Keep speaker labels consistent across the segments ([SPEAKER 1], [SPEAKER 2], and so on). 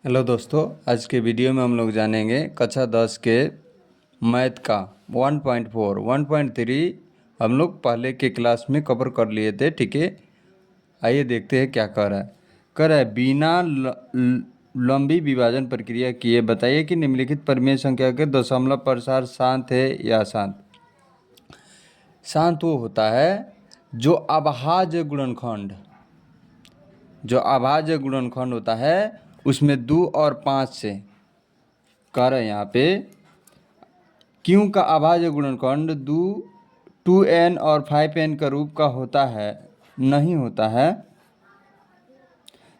[SPEAKER 1] Hello दोस्तों, आज के वीडियो में हम लोग जानेंगे कक्षा 10 के मैथ का 1.4 1.3 हम लोग पहले के क्लास में कवर कर लिए थे। ठीक है, आइए देखते हैं क्या कर रहा है। बिना लंबी विभाजन प्रक्रिया किए बताइए कि निम्नलिखित परिमेय संख्या के दशमलव प्रसार शांत है या अशांत। शांत वो होता है जो अभाज्य गुणनखंड होता है उसमें 2 और 5 से कह रहे हैं यहाँ पे क्यों का अभाज्य गुणनखंड 2n और 5n का रूप का होता है नहीं होता है,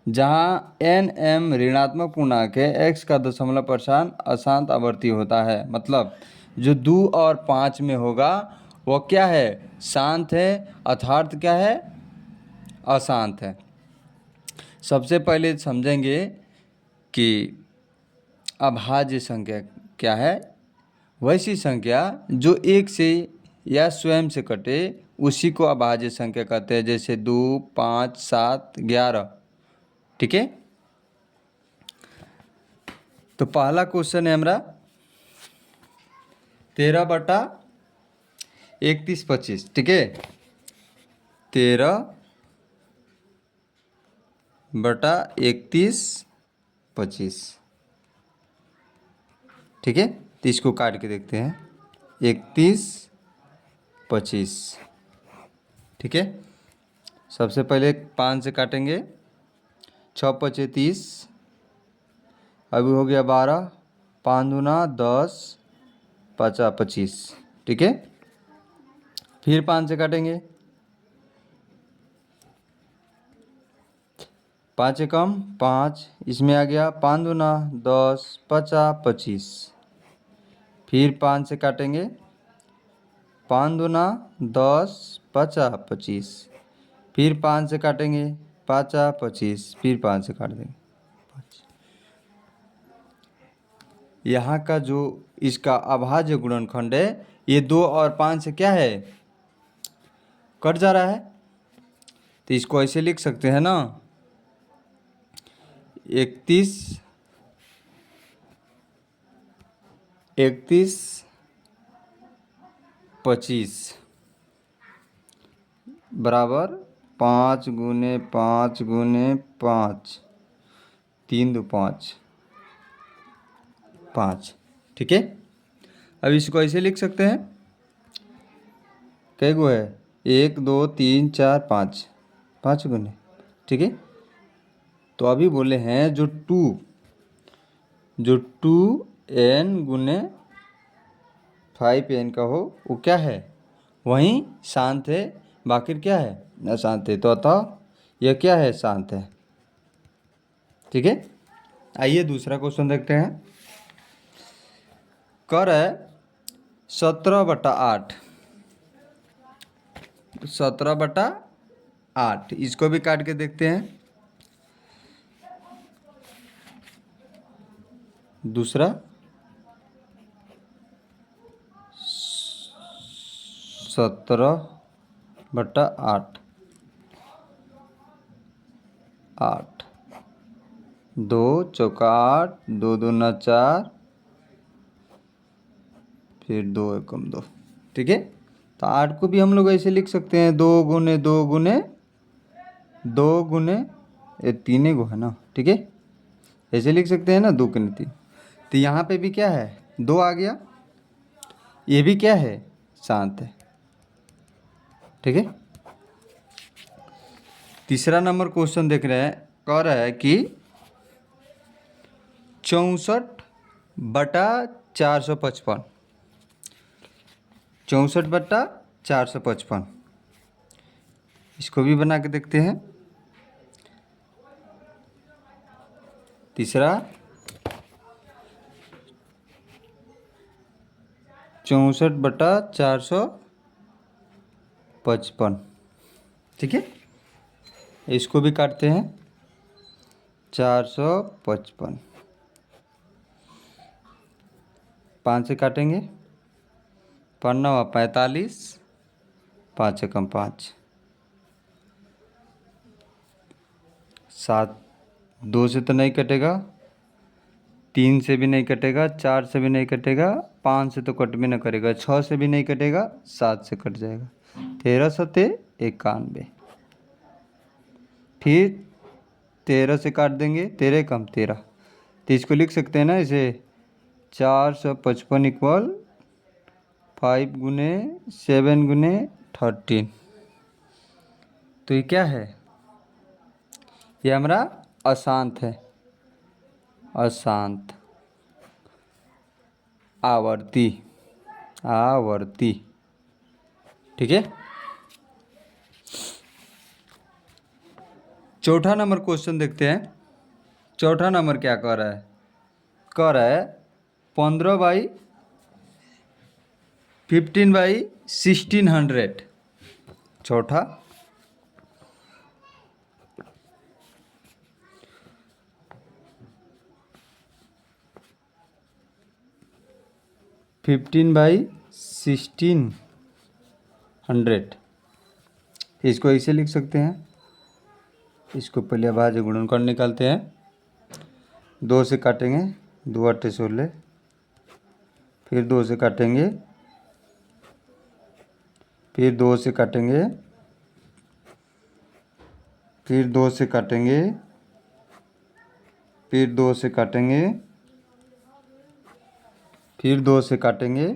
[SPEAKER 1] जहाँ n m ऋणात्मक पूर्णांक है, x का दशमलव प्रसार अशांत आवर्ती होता है। मतलब जो 2 और 5 में होगा वो क्या है, शांत है, अर्थात क्या है, अशांत है। सबसे पहले समझेंगे कि अभाज्य संख्या क्या है। वैसी संख्या जो एक से या स्वयं से कटे उसी को अभाज्य संख्या कहते हैं, जैसे 2, 5, 7, 11। ठीक है, तो पहला क्वेश्चन है हमारा 13/31/25। ठीक है, 13/31/25। ठीक है, तो इसको काट के देखते हैं 31, 25। ठीक है, सबसे पहले 5 से काटेंगे, 6 पचे 30, अभी हो गया 12, 5 दूना 10, 5 25। ठीक है, फिर 5 से काटेंगे, 5 एकम 5, इसमें आ गया 5 दूना 10, 5 25। फिर 5 से काटेंगे, 5 दूना 10, 5 25। फिर 5 से काटेंगे, 5 25। फिर 5 से काट देंगे 5। यहाँ का जो इसका अभाज्य गुणनखंड है ये 2 और 5 से क्या है, कट जा रहा है। तो इसको ऐसे लिख सकते हैं ना, 31 25 बराबर 5 गुने 5 गुने 5, 3 दो 5, 5। ठीक है, अब इसको ऐसे लिख सकते हैं, कई गो है, 1 2 3 4 5, 5 गुने। ठीक है, तो अभी बोले हैं जो 2n गुने 5n का हो वो क्या है, वहीं शांत है, बाकी क्या है, अशांत है। तो अतः यह क्या है, शांत है। ठीक है, आइए दूसरा क्वेश्चन देखते हैं। कर है 17/8, 17/8। इसको भी काट के देखते हैं। दूसरा 17/8, 8, 2 चौका 8, 2 दूना 4, फिर 2 एकम 2। ठीक है, तो 8 को भी हम लोग ऐसे लिख सकते हैं, 2 गुने 2 गुने 2 गुने, ये 3 गो है ना। ठीक है, ऐसे लिख सकते हैं ना, 2 गुने 3। तो यहाँ पे भी क्या है, 2 आ गया, ये भी क्या है, शांत है। ठीक है, तीसरा नंबर क्वेश्चन देख रहे हैं। कह रहा है कि 64/455, 64/455। इसको भी बना के देखते हैं। तीसरा 64/455। ठीक है, इसको भी काटते हैं, 455। 5 से काटेंगे, 5 9 45, 5 एकम 5, 7 2 से तो नहीं कटेगा, 3 से भी नहीं कटेगा, 4 से भी नहीं कटेगा, 5 से तो कट भी ना करेगा, 6 से भी नहीं कटेगा, 7 से कट जाएगा। 13 सते 91। फिर 13 से काट देंगे, 13 कम 13, तो इसको लिख सकते हैं ना इसे 455 इक्वल 5 गुने 7 गुने 13। तो ये क्या है? ये हमारा अशांत है, अशांत आवर्ती, आवर्ती। ठीक है। चौथा नंबर क्वेश्चन देखते हैं। चौथा नंबर क्या कह रहा है? कह रहा है 15/15/1600। चौथा 15/1600। इसको ऐसे लिख सकते हैं। इसको पहले अभाज्य गुणनखंड निकालते हैं। 2 से काटेंगे, 2 8 16, फिर 2 से काटेंगे, फिर 2 से काटेंगे, फिर 2 से काटेंगे, फिर 2 से काटेंगे, फिर 2 से काटेंगे,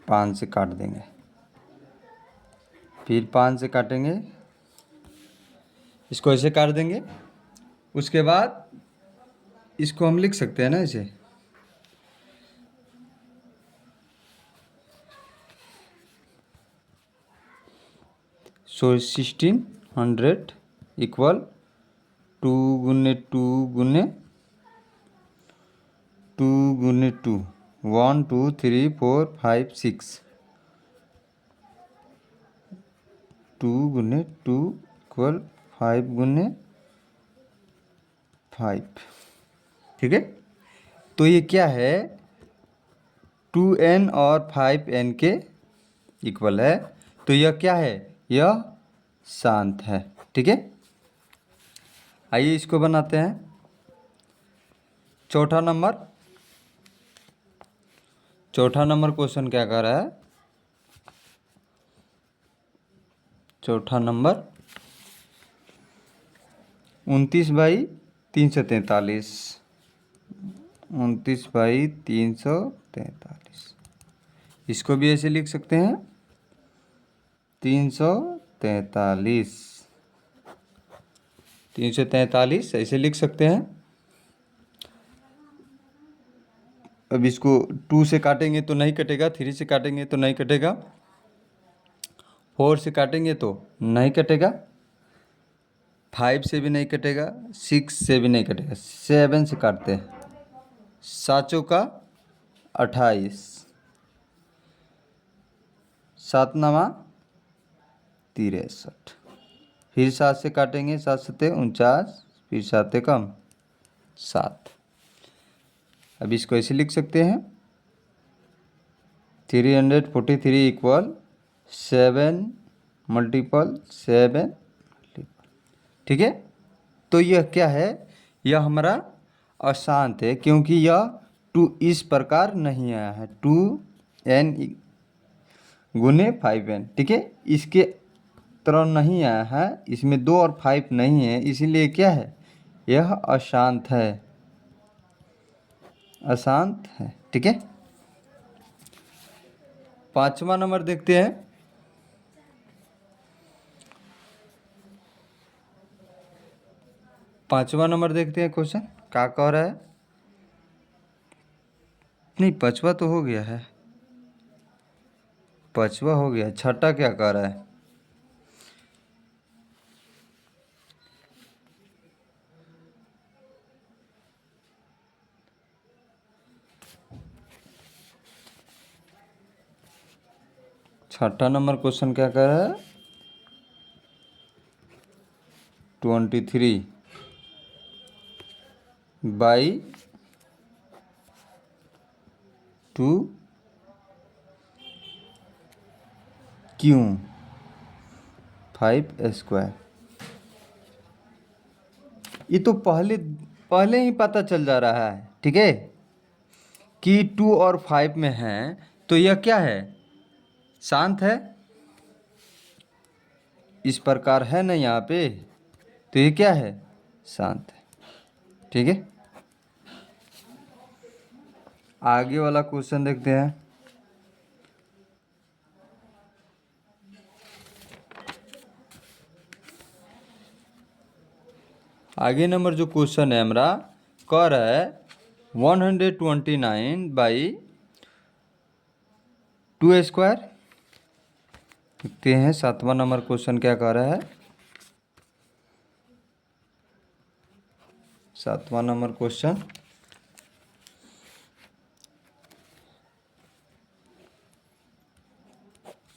[SPEAKER 1] 5 से काट देंगे, फिर 5 से काटेंगे, इसको ऐसे काट देंगे। उसके बाद इसको हम लिख सकते हैं ना इसे 1600 इक्वल 2 गुने 2 गुने 2 गुने 2, 1 2 3 4 5 6, 2 गुने 2 इक्वल 5 गुने 5। ठीक है। तो ये क्या है? 2n और 5n के इक्वल है। तो यह क्या है? यह शांत है। ठीक है। आइए इसको बनाते हैं। चौथा नंबर क्वेश्चन क्या कर रहा है? चौथा नंबर 29/343, 29/343। इसको भी ऐसे लिख सकते हैं 343, 343 ऐसे लिख सकते हैं। अब इसको 2 से काटेंगे तो नहीं कटेगा, 3 से काटेंगे तो नहीं कटेगा, 4 से काटेंगे तो नहीं कटेगा, 5 से भी नहीं कटेगा, 6 से भी नहीं कटेगा, 7 से काटते हैं। 7 का 28, 7 नवा 63, फिर 7 से काटेंगे, 7 सते 49, फिर 7 कम 7। अब इसको ऐसे लिख सकते हैं 343 इक्वल 7 मल्टीपल 7। ठीक है। तो यह क्या है? यह हमारा अशांत है, क्योंकि यह 2 इस प्रकार नहीं आया है, 2n गुने 5n। ठीक है। इसके तरह नहीं आया है, इसमें 2 और 5 नहीं है, इसीलिए क्या है? यह अशांत है, अशांत है। ठीक है। 5वां नंबर देखते हैं। 5वां नंबर देखते हैं क्वेश्चन क्या कह रहा है। नहीं, 5वां तो हो गया है, 5वां हो गया, 6ठा क्या कह रहा है? छठा नंबर क्वेश्चन क्या कह रहा है? 23/2 क्यों 5 स्क्वायर। ये तो पहले पहले ही पता चल जा रहा है, ठीक है, कि 2 और 5 में है, तो यह क्या है, शांत है। इस प्रकार है ना यहाँ पे, तो ये क्या है, शांत है, ठीक है। आगे वाला क्वेश्चन देखते हैं। आगे नंबर जो क्वेश्चन है हमारा, कह रहा है 129/2²। देखते हैं 7वां नंबर क्वेश्चन क्या कह रहा है। 7वां नंबर क्वेश्चन,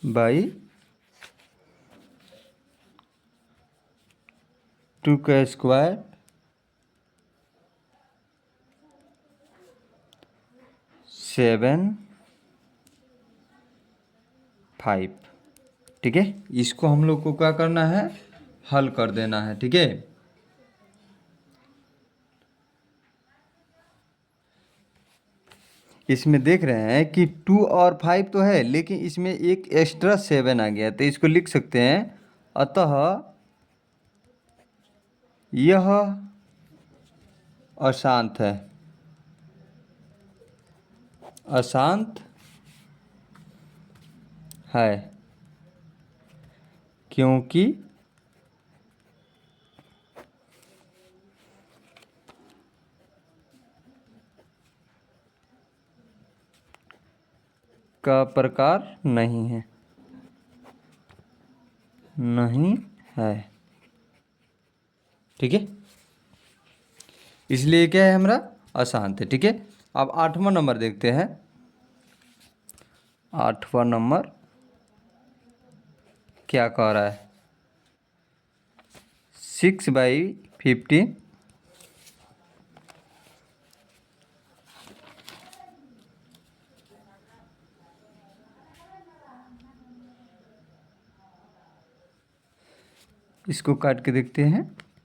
[SPEAKER 1] बाई 2² 7 5, ठीक है। इसको हम लोग को क्या करना है, हल कर देना है, ठीक है। इसमें देख रहे हैं कि 2 और 5 तो है, लेकिन इसमें एक एक्स्ट्रा 7 आ गया, तो इसको लिख सकते हैं, अतः यह अशांत है। अशांत है क्योंकि का प्रकार नहीं है, नहीं है, ठीक है। इसलिए क्या है हमारा, अशांत है, ठीक है। अब 8वां नंबर देखते हैं। 8वां नंबर क्या कह रहा है, 6/15। इसको काट के देखते हैं,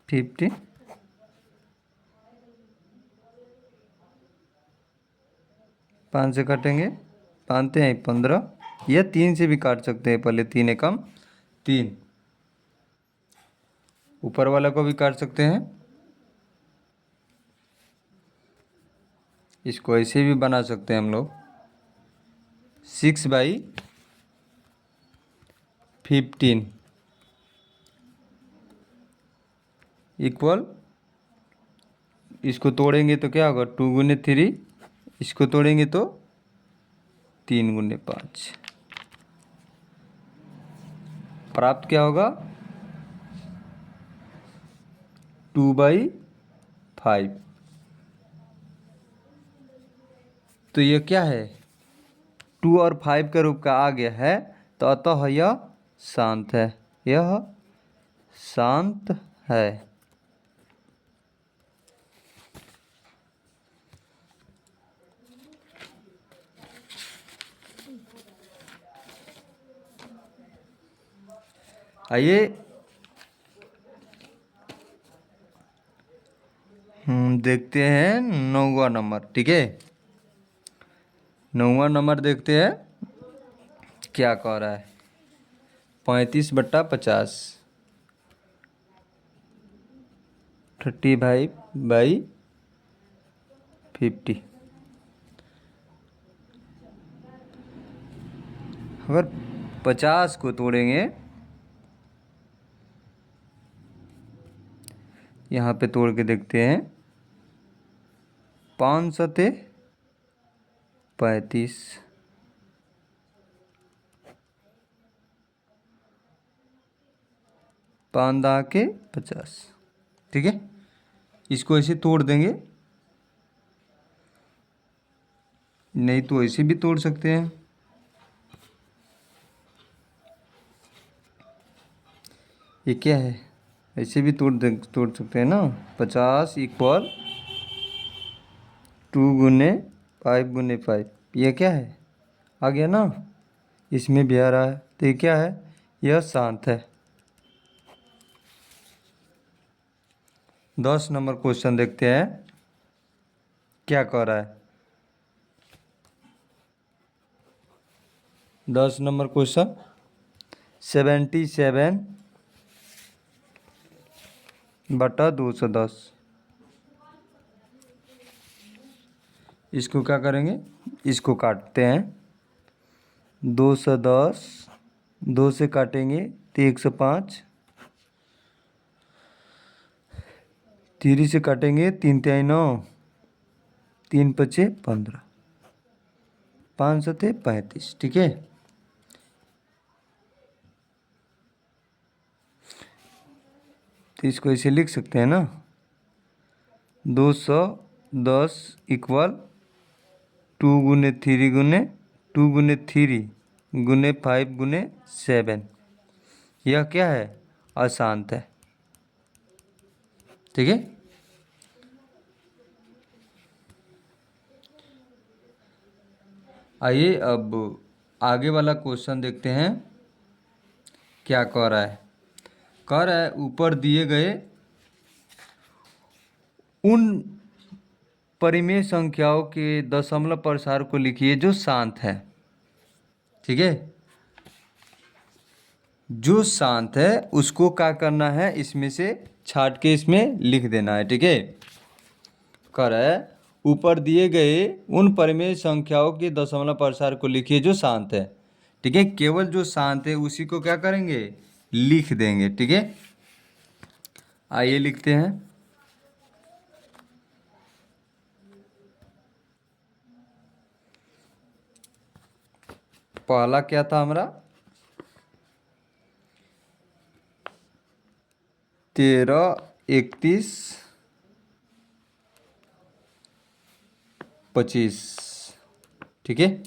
[SPEAKER 1] 50, 5 से काटेंगे, पानते हैं 15, या 3 से भी काट सकते हैं, पहले 3 एकम 3, ऊपर वाला को भी काट सकते हैं। इसको ऐसे भी बना सकते हैं हम लोग, 6/15 इक्वल, इसको तोड़ेंगे तो क्या होगा, 2 × 3, इसको तोड़ेंगे तो 3 × 5, प्राप्त क्या होगा, 2/5। तो यह क्या है, 2 और 5 का रूप का आ गया है, तो अतः यह शांत है, यह शांत है। आइए देखते हैं 9वां नंबर, ठीक है। 9वां नंबर देखते हैं क्या कह रहा है, 35/50, 35/50। अगर 50 को तोड़ेंगे, यहाँ पे तोड़ के देखते हैं, 5×7=35, 5×10=50, ठीक है। इसको ऐसे तोड़ देंगे, नहीं तो ऐसे भी तोड़ सकते हैं। ये क्या है, ऐसे भी तोड़ सकते हैं ना, 50 इक्वल 2×5×5, ये क्या है, आ गया ना, इसमें भी आ रहा है, तो ये क्या है, यह शांत है। 10 नंबर क्वेश्चन देखते हैं क्या कह रहा है। 10 नंबर क्वेश्चन 77 बटा 210। इसको क्या करेंगे, इसको काटते हैं। 210 2 से काटेंगे तो 105, 3 से काटेंगे 3 तिहाई 9, 3 पचे 15, 5 सते 35। ठीक है, तो इसको ऐसे लिख सकते हैं ना, 210 इक्वल 2 गुने 3 गुने 2 गुने 3 गुने 5 गुने 7। यह क्या है, अशांत है। ठीक है, आइए अब आगे वाला क्वेश्चन देखते हैं क्या कह रहा है। कह रहा है ऊपर दिए गए उन परिमेय संख्याओं के दशमलव प्रसार को लिखिए जो शांत है। ठीक है, जो शांत है उसको क्या करना है, इसमें से छाट के इसमें लिख देना है। ठीक है, कह रहा है ऊपर दिए गए उन परिमेय संख्याओं के दशमलव प्रसार को लिखिए जो शांत है। ठीक है, केवल जो शांत है उसी को क्या करेंगे, लिख देंगे। ठीक है, आइए लिखते हैं। पहला क्या था हमारा, 13, 31, 25। ठीक है,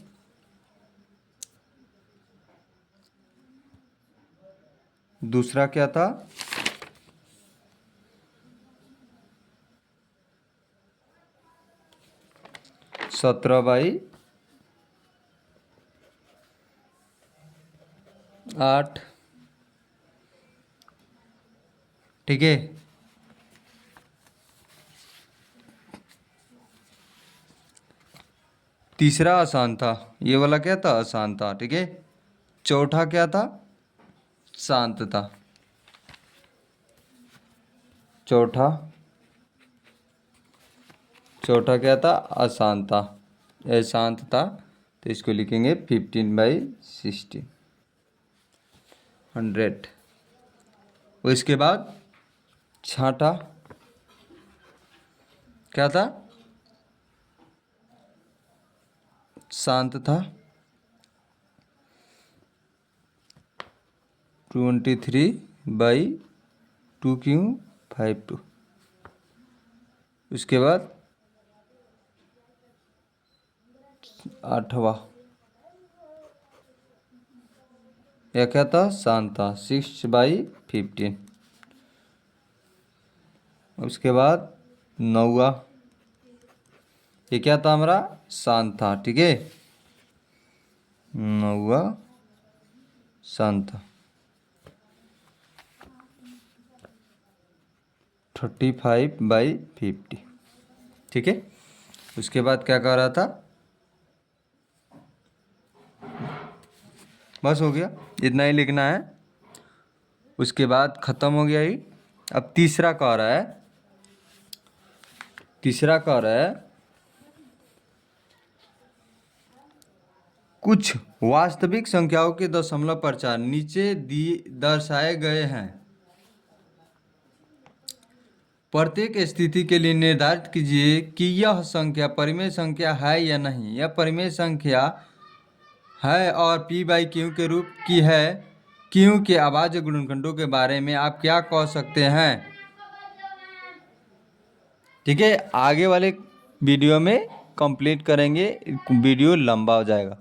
[SPEAKER 1] दूसरा क्या था, 17/8। ठीक है, तीसरा आसान था, ये वाला क्या था, आसान था। ठीक है, चौथा क्या था, शांत था। चौथा क्या था, अशांत था, शांत था। तो इसको लिखेंगे 15/16 100। उसके बाद छठा क्या था, शांत था, 23/2Q52। उसके बाद आठवां यह क्या था, शांत था, 6/15। उसके बाद नौवा, ये क्या था हमारा, शांत था। ठीक है, नौवा शांत था, 35/50। ठीक है, उसके बाद क्या कह रहा था, बस हो गया, इतना ही लिखना है। उसके बाद खत्म हो गया ही। अब तीसरा कह रहा है, कुछ वास्तविक संख्याओं के दशमलव प्रचार नीचे दर्शाए गए हैं। प्रत्येक स्थिति के लिए निर्धारित कीजिए कि यह संख्या परिमेय संख्या है या नहीं। यह परिमेय संख्या है और P/Q के रूप की है। Q के अभाज्य गुणनखंडों के बारे में आप क्या कह सकते हैं। ठीक है, आगे वाले वीडियो में कंप्लीट करेंगे, वीडियो लंबा हो जाएगा।